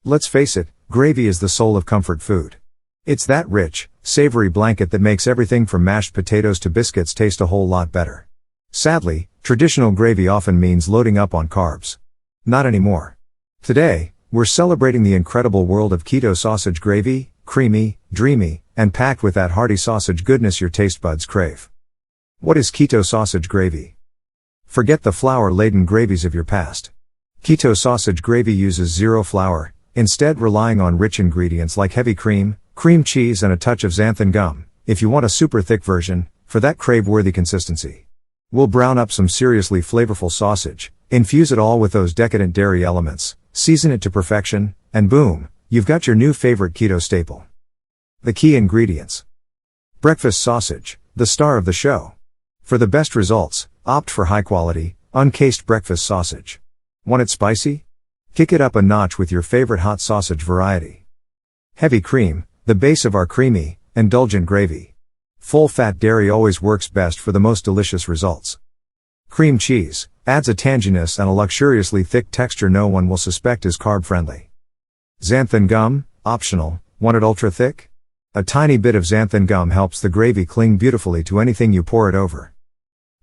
Let's face it, gravy is the soul of comfort food. It's that rich, savory blanket that makes everything from mashed potatoes to biscuits taste a whole lot better. Sadly, traditional gravy often means loading up on carbs. Not anymore. Today, we're celebrating the incredible world of keto sausage gravy, creamy, dreamy, and packed with that hearty sausage goodness your taste buds crave. What is keto sausage gravy? Forget the flour-laden gravies of your past. Keto sausage gravy uses zero flour, instead relying on rich ingredients like heavy cream, cream cheese and a touch of xanthan gum, if you want a super thick version, for that crave-worthy consistency. We'll brown up some seriously flavorful sausage, infuse it all with those decadent dairy elements, season it to perfection, and boom, you've got your new favorite keto staple. The key ingredients. Breakfast sausage, the star of the show. For the best results, opt for high-quality, uncased breakfast sausage. Want it spicy? Kick it up a notch with your favorite hot sausage variety. Heavy cream, the base of our creamy, indulgent gravy. Full-fat dairy always works best for the most delicious results. Cream cheese, adds a tanginess and a luxuriously thick texture no one will suspect is carb-friendly. Xanthan gum, optional, want it ultra-thick? A tiny bit of xanthan gum helps the gravy cling beautifully to anything you pour it over.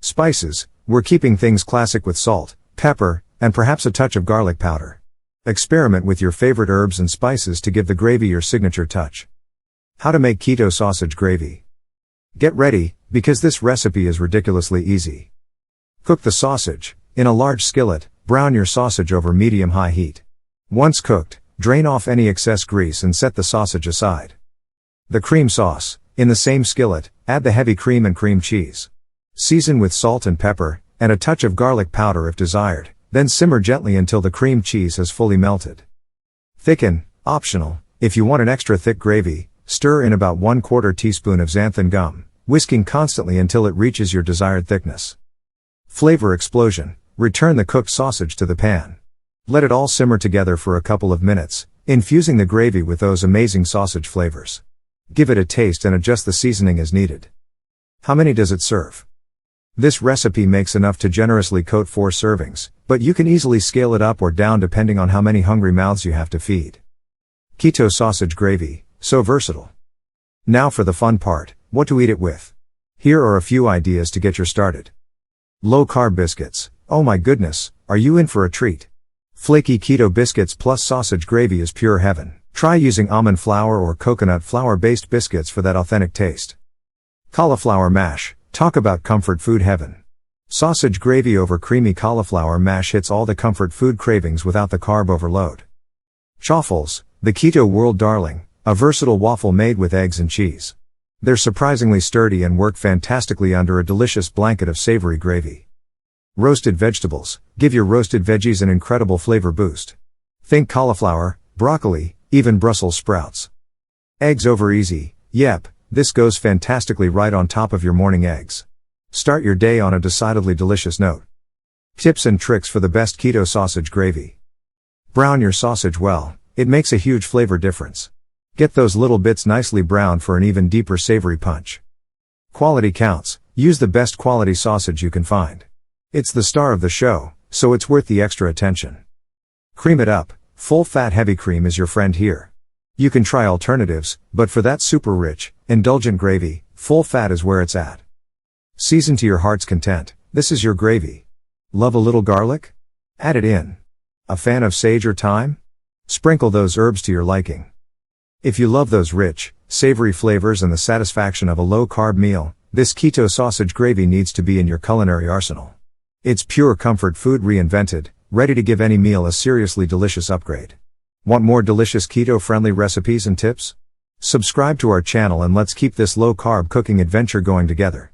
Spices, we're keeping things classic with salt, pepper, and perhaps a touch of garlic powder. Experiment with your favorite herbs and spices to give the gravy your signature touch. How to make keto sausage gravy. Get ready, because this recipe is ridiculously easy. Cook the sausage. In a large skillet, brown your sausage over medium-high heat. Once cooked, drain off any excess grease and set the sausage aside. The cream sauce. In the same skillet, add the heavy cream and cream cheese. Season with salt and pepper, and a touch of garlic powder if desired, then simmer gently until the cream cheese has fully melted. Thicken, optional. If you want an extra thick gravy, stir in about 1/4 teaspoon of xanthan gum, whisking constantly until it reaches your desired thickness. Flavor explosion. Return the cooked sausage to the pan. Let it all simmer together for a couple of minutes, infusing the gravy with those amazing sausage flavors. Give it a taste and adjust the seasoning as needed. How many does it serve? This recipe makes enough to generously coat 4 servings, but you can easily scale it up or down depending on how many hungry mouths you have to feed. Keto sausage gravy, so versatile. Now for the fun part, what to eat it with. Here are a few ideas to get you started. Low-carb biscuits. Oh my goodness, are you in for a treat? Flaky keto biscuits plus sausage gravy is pure heaven. Try using almond flour or coconut flour-based biscuits for that authentic taste. Cauliflower mash. Talk about comfort food heaven. Sausage gravy over creamy cauliflower mash hits all the comfort food cravings without the carb overload. Chaffles, the keto world darling, a versatile waffle made with eggs and cheese. They're surprisingly sturdy and work fantastically under a delicious blanket of savory gravy. Roasted vegetables, give your roasted veggies an incredible flavor boost. Think cauliflower, broccoli, even Brussels sprouts. Eggs over easy, yep, this goes fantastically right on top of your morning eggs. Start your day on a decidedly delicious note. Tips and tricks for the best keto sausage gravy. Brown your sausage well, it makes a huge flavor difference. Get those little bits nicely browned for an even deeper savory punch. Quality counts, use the best quality sausage you can find. It's the star of the show, so it's worth the extra attention. Cream it up, full-fat heavy cream is your friend here. You can try alternatives, but for that super rich, indulgent gravy, full fat is where it's at. Season to your heart's content, this is your gravy. Love a little garlic? Add it in. A fan of sage or thyme? Sprinkle those herbs to your liking. If you love those rich, savory flavors and the satisfaction of a low-carb meal, this keto sausage gravy needs to be in your culinary arsenal. It's pure comfort food reinvented, ready to give any meal a seriously delicious upgrade. Want more delicious keto-friendly recipes and tips? Subscribe to our channel and let's keep this low-carb cooking adventure going together.